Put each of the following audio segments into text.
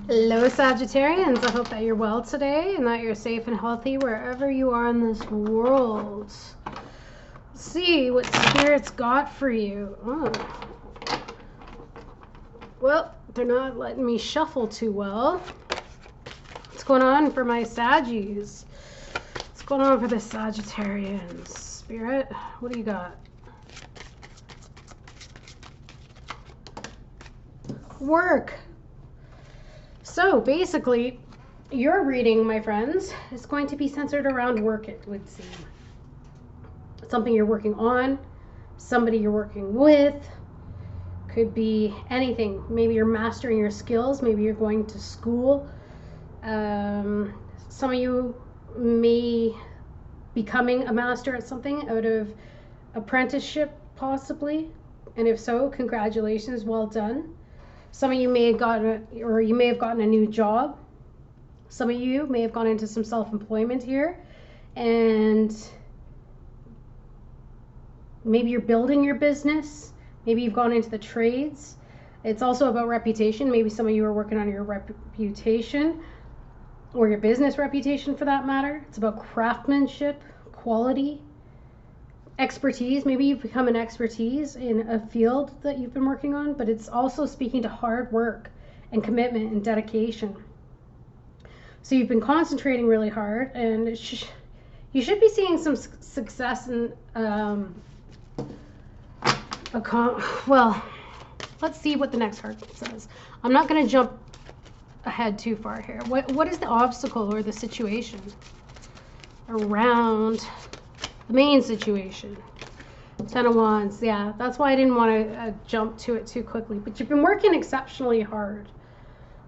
Hello, Sagittarians. I hope that you're well today and that you're safe and healthy wherever you are in this world. Let's see what Spirit's got for you. Oh. Well, they're not letting me shuffle too well. What's going on for my Saggies? What's going on for the Sagittarians? Spirit, what do you got? Work. So basically, your reading, my friends, is going to be centered around work, it would seem. Something you're working on, somebody you're working with, could be anything. Maybe you're mastering your skills, maybe you're going to school. Some of you may be becoming a master at something out of apprenticeship, possibly. And if so, congratulations, well done. Some of you may have gotten, you may have gotten a new job. Some of you may have gone into some self-employment here, and maybe you're building your business. Maybe you've gone into the trades. It's also about reputation. Maybe some of you are working on your reputation or your business reputation for that matter. It's about craftsmanship, quality, expertise. Maybe you've become an expertise in a field that you've been working on, but it's also speaking to hard work and commitment and dedication. So you've been concentrating really hard, and you should be seeing some success in well, let's see what the next card says. I'm not going to jump ahead too far here. What is the obstacle or the situation around the main situation? 10 of Wands. Yeah, that's why I didn't want to jump to it too quickly. But you've been working exceptionally hard.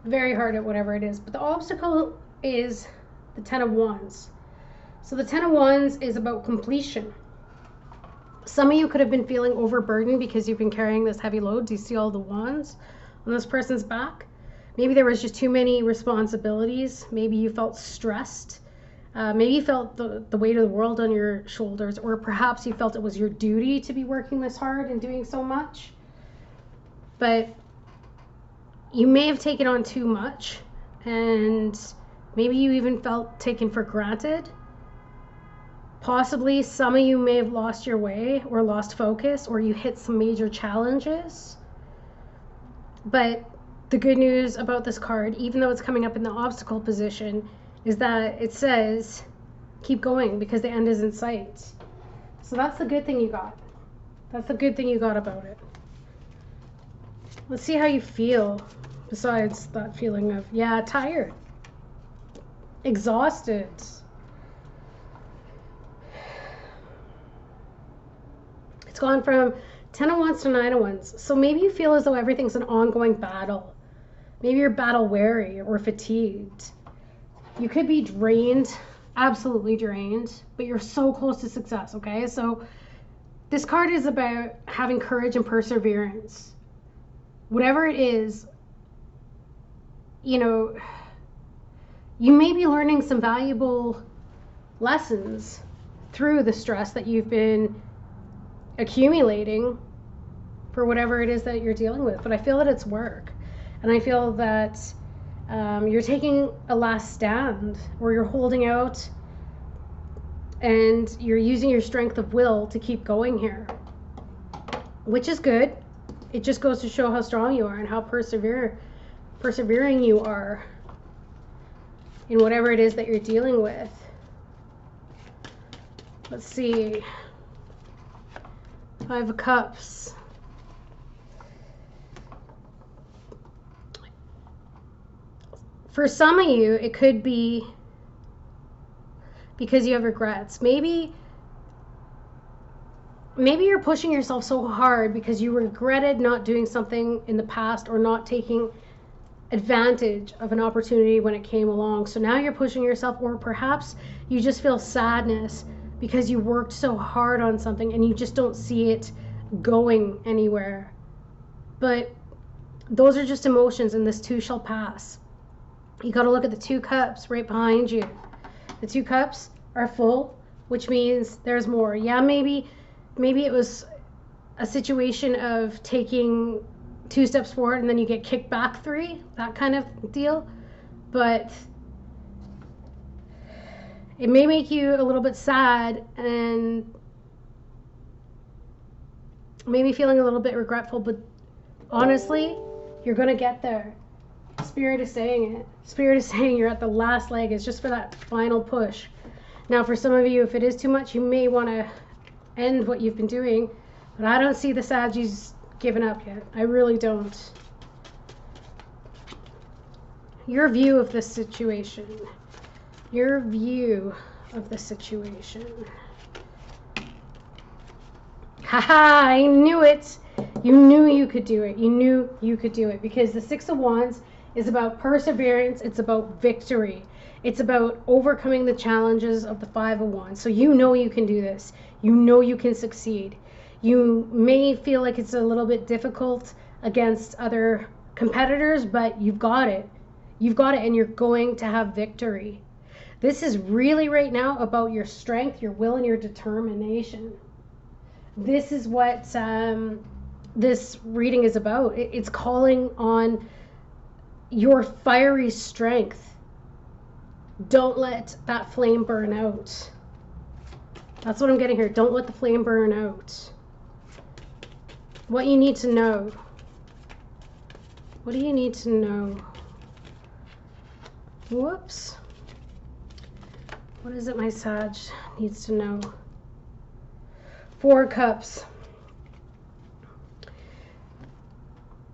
Very hard at whatever it is. But the obstacle is the 10 of Wands. So the 10 of Wands is about completion. Some of you could have been feeling overburdened because you've been carrying this heavy load. Do you see all the wands on this person's back? Maybe there was just too many responsibilities. Maybe you felt stressed. Maybe you felt the weight of the world on your shoulders, or perhaps you felt it was your duty to be working this hard and doing so much. But you may have taken on too much, and maybe you even felt taken for granted. Possibly some of you may have lost your way or lost focus, or you hit some major challenges. But the good news about this card, even though it's coming up in the obstacle position, is that it says keep going because the end is in sight. So that's the good thing you got. That's the good thing you got about it. Let's see how you feel besides that feeling of, yeah, tired, exhausted. It's gone from 10 of Wands to 9 of Wands. So maybe you feel as though everything's an ongoing battle. Maybe you're battle weary or fatigued. You could be drained, absolutely drained, but you're so close to success, okay? So this card is about having courage and perseverance. Whatever it is, you know, you may be learning some valuable lessons through the stress that you've been accumulating for whatever it is that you're dealing with. But I feel that it's work. And I feel that you're taking a last stand, or you're holding out, and you're using your strength of will to keep going here, which is good. It just goes to show how strong you are and how persevering you are in whatever it is that you're dealing with. Let's see. 5 of Cups. For some of you, it could be because you have regrets. Maybe you're pushing yourself so hard because you regretted not doing something in the past or not taking advantage of an opportunity when it came along. So now you're pushing yourself, or perhaps you just feel sadness because you worked so hard on something and you just don't see it going anywhere. But those are just emotions, and this too shall pass. You got to look at the 2 cups right behind you. The 2 cups are full, which means there's more. Yeah, maybe it was a situation of taking 2 steps forward and then you get kicked back 3, that kind of deal. But it may make you a little bit sad and maybe feeling a little bit regretful, but honestly, you're going to get there. Spirit is saying it. Spirit is saying you're at the last leg. It's just for that final push. Now, for some of you, if it is too much, you may want to end what you've been doing, but I don't see the Saggies giving up yet. I really don't. Your view of the situation. Your view of the situation. Haha, I knew it. You knew you could do it. You knew you could do it, because the 6 of Wands is about perseverance. It's about victory. It's about overcoming the challenges of the 5 of Wands. So you know you can do this. You know you can succeed. You may feel like it's a little bit difficult against other competitors, but you've got it. You've got it, and you're going to have victory. This is really right now about your strength, your will, and your determination. This is what this reading is about. It's calling on your fiery strength. Don't let that flame burn out. That's what I'm getting here. Don't let the flame burn out. What you need to know. What do you need to know? Whoops. What is it my Sag needs to know? 4 Cups.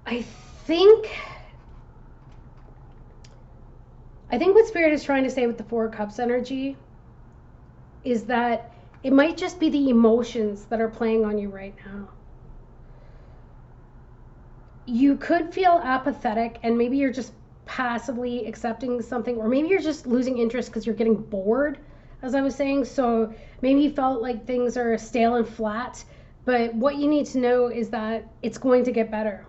I think what Spirit is trying to say with the 4 Cups energy is that it might just be the emotions that are playing on you right now. You could feel apathetic, and maybe you're just passively accepting something, or maybe you're just losing interest because you're getting bored, as I was saying. So maybe you felt like things are stale and flat, but what you need to know is that it's going to get better.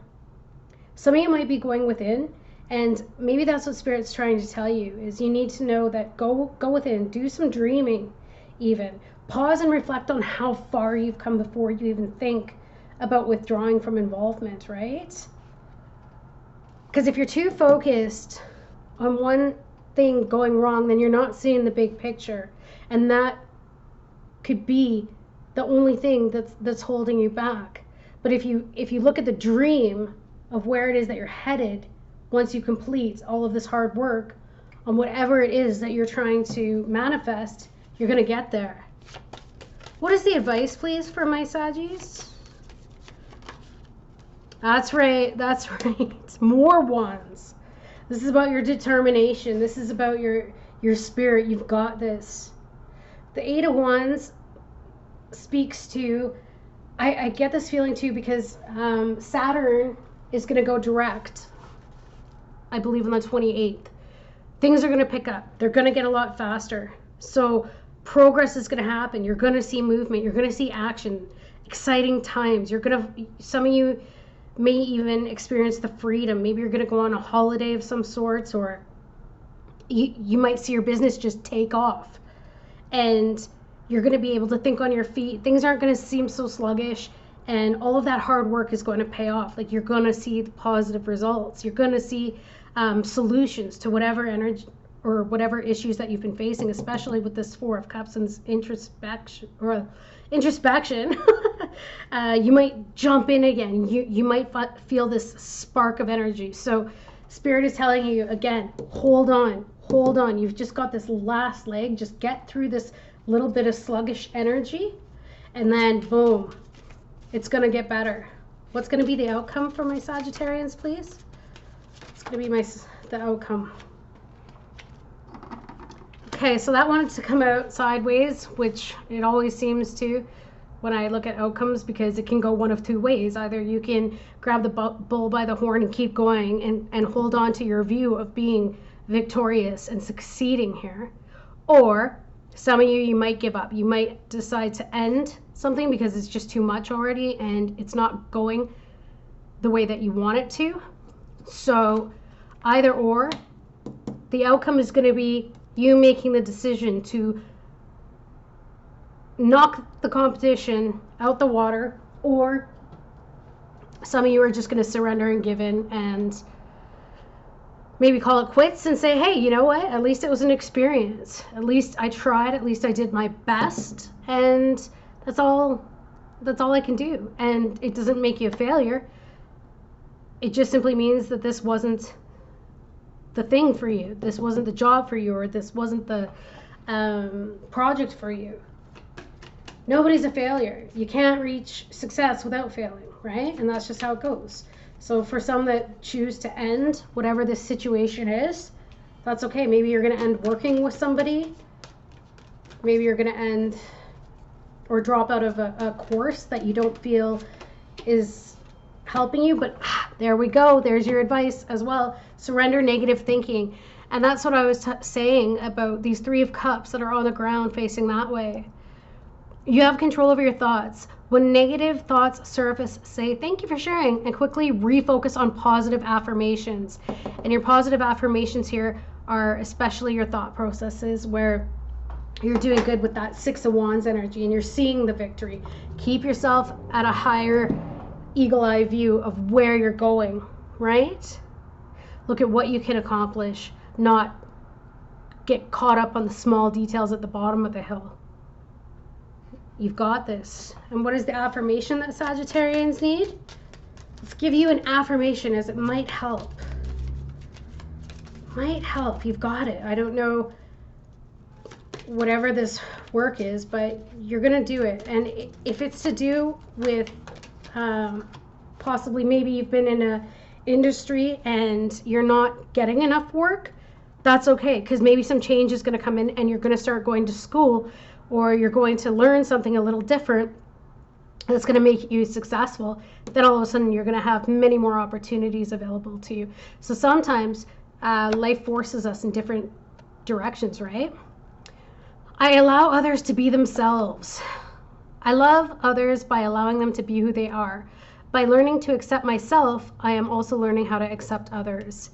Some of you might be going within, and maybe that's what Spirit's trying to tell you, is you need to know that go within, do some dreaming even. Pause and reflect on how far you've come before you even think about withdrawing from involvement, right? Because if you're too focused on one thing going wrong, then you're not seeing the big picture. And that could be the only thing that's holding you back. But if you look at the dream of where it is that you're headed, once you complete all of this hard work on whatever it is that you're trying to manifest, you're going to get there. What is the advice, please, for my Saggies? That's right. That's right. More Wands. This is about your determination. This is about your spirit. You've got this. The 8 of Wands speaks to, I get this feeling too, because Saturn is going to go direct, I believe, on the 28th. Things are going to pick up. They're going to get a lot faster. So progress is going to happen. You're going to see movement. You're going to see action. Exciting times. Some of you may even experience the freedom. Maybe you're going to go on a holiday of some sorts, or you might see your business just take off, and you're going to be able to think on your feet. Things aren't going to seem so sluggish, and all of that hard work is going to pay off. Like, you're going to see the positive results. You're going to see solutions to whatever energy or whatever issues that you've been facing, especially with this 4 of Cups and introspection. You might jump in again. You might feel this spark of energy. So Spirit is telling you, again, hold on. You've just got this last leg. Just get through this little bit of sluggish energy, and then boom, it's going to get better. What's going to be the outcome for my Sagittarians, please? It's going to be the outcome. Okay, so that wanted to come out sideways, which it always seems to when I look at outcomes, because it can go one of 2 ways. Either you can grab the bull by the horn and keep going and hold on to your view of being victorious and succeeding here, or some of you might give up. You might decide to end something because it's just too much already and it's not going the way that you want it to. So either or, the outcome is going to be you making the decision to knock the competition out the water, or Some of you are just going to surrender and give in and maybe call it quits and say, hey, you know what? At least it was an experience. At least I tried. At least I did my best. And that's all I can do. And it doesn't make you a failure. It just simply means that this wasn't the thing for you. This wasn't the job for you, or this wasn't the project for you. Nobody's a failure. You can't reach success without failing, right? And that's just how it goes. So for some that choose to end whatever this situation is, that's okay. Maybe you're going to end working with somebody. Maybe you're going to end or drop out of a course that you don't feel is helping you. But there we go. There's your advice as well. Surrender negative thinking. And that's what I was saying about these 3 of Cups that are on the ground facing that way. You have control over your thoughts. When negative thoughts surface, say thank you for sharing and quickly refocus on positive affirmations. And your positive affirmations here are especially your thought processes where you're doing good with that 6 of Wands energy and you're seeing the victory. Keep yourself at a higher eagle-eye view of where you're going, right? Look at what you can accomplish, not get caught up on the small details at the bottom of the hill. You've got this. And what is the affirmation that Sagittarians need? Let's give you an affirmation as it might help. Might help. You've got it. I don't know whatever this work is, but you're going to do it. And if it's to do with possibly maybe you've been in an industry and you're not getting enough work, that's okay, because maybe some change is going to come in and you're going to start going to school, or you're going to learn something a little different that's going to make you successful. Then all of a sudden you're going to have many more opportunities available to you. So sometimes life forces us in different directions, right? I allow others to be themselves. I love others by allowing them to be who they are. By learning to accept myself, I am also learning how to accept others.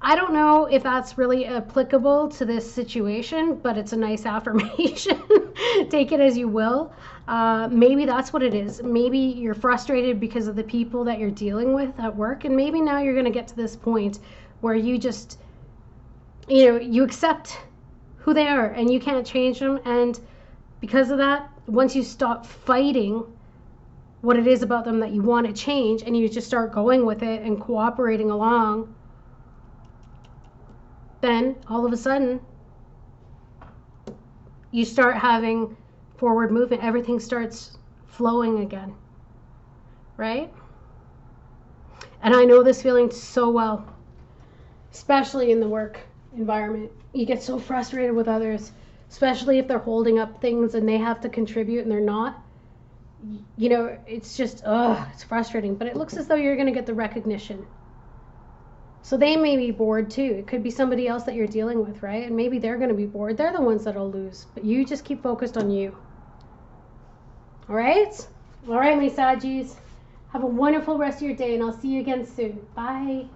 I don't know if that's really applicable to this situation, but it's a nice affirmation. Take it as you will. Maybe that's what it is. Maybe you're frustrated because of the people that you're dealing with at work, and maybe now you're going to get to this point where you just, you accept who they are and you can't change them. And because of that, once you stop fighting what it is about them that you want to change and you just start going with it and cooperating along, then all of a sudden you start having forward movement. Everything starts flowing again, right? And I know this feeling so well, especially in the work environment. You get so frustrated with others, especially if they're holding up things and they have to contribute and they're not. It's just, it's frustrating. But it looks as though you're going to get the recognition. So they may be bored too. It could be somebody else that you're dealing with, right? And maybe they're going to be bored. They're the ones that'll lose. But you just keep focused on you. All right? All right, my Saggies. Have a wonderful rest of your day, and I'll see you again soon. Bye.